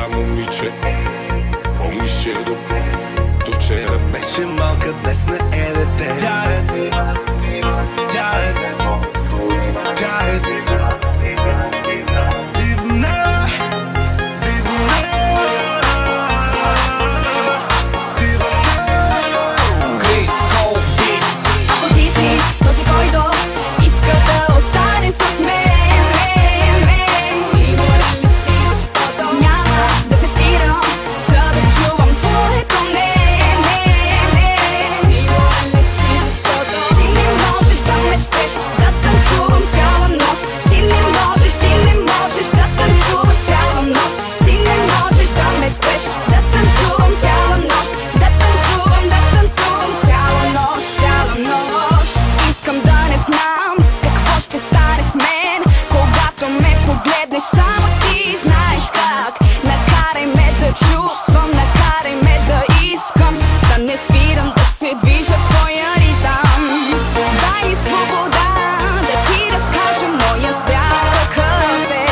това момиче. Помниш я до вчера беше малка, днес не е дете. Само ти знаеш как. Накарай ме да чувствам, накарай ме да искам, да не спирам да се движа в твоя ритъм. Дай ми свобода да ти разкажа моя свят какъв е.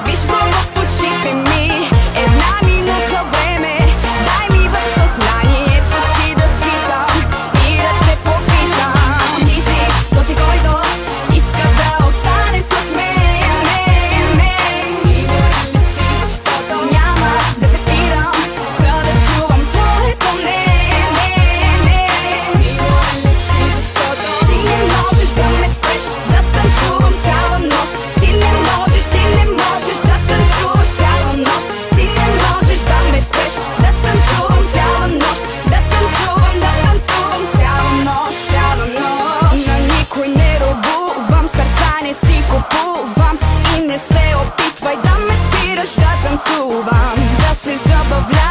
Виж го в очите ми, една минута време. Дай ми в съзнанието ти да скитам и да те попитам. Ти си този, който иска да остане с мен. И не се опитвай да ме спираш да танцувам, да се забавлявам.